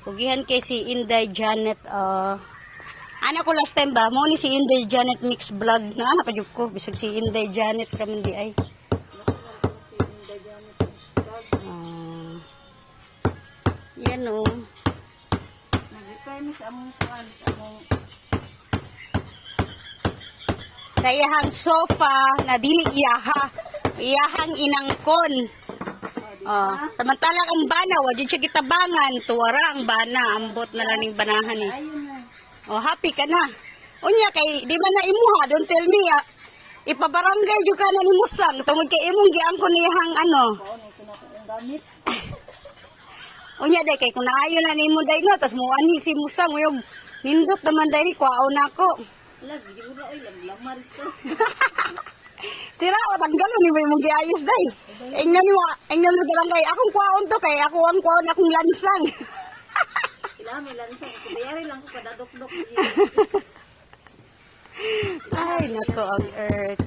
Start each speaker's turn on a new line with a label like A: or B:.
A: Pugihan kay si Inday Janet. Ano ko last time ba? Mo ni si Inday Janet mix vlog na anak ko. Bisag si Inday Janet kaman di ay. Yan o.
B: Nag-requirements among kuan among
A: Sa iyahang sofa na dili iyahang inangkon. Samantala ang bana wa jud siya gitabangan, tuwara ang bana, ambot na lang ning banahan eh.
B: ayun na.
A: Happy ka na. Unya kay di man na imuha, don't tell me ipabarangay jud ka na ni Musang tungod kay imong giangkon niyang ano.
B: Kuan ito na kung gamit.
A: Unya day kay kung naayo na nimo day no, tas mo ani si Musang uyog nindot naman day kwaon nako.
B: Lagi di mo na oy lamar to.
A: Sira o tanggalon ni mo giayos day. Ingnan mo barangay akong kwaon to kay ako ang kwaon akong lansang.
B: Ila may lansa ko bayari lang ko kada dok-dok.
A: Ay nako ang earth.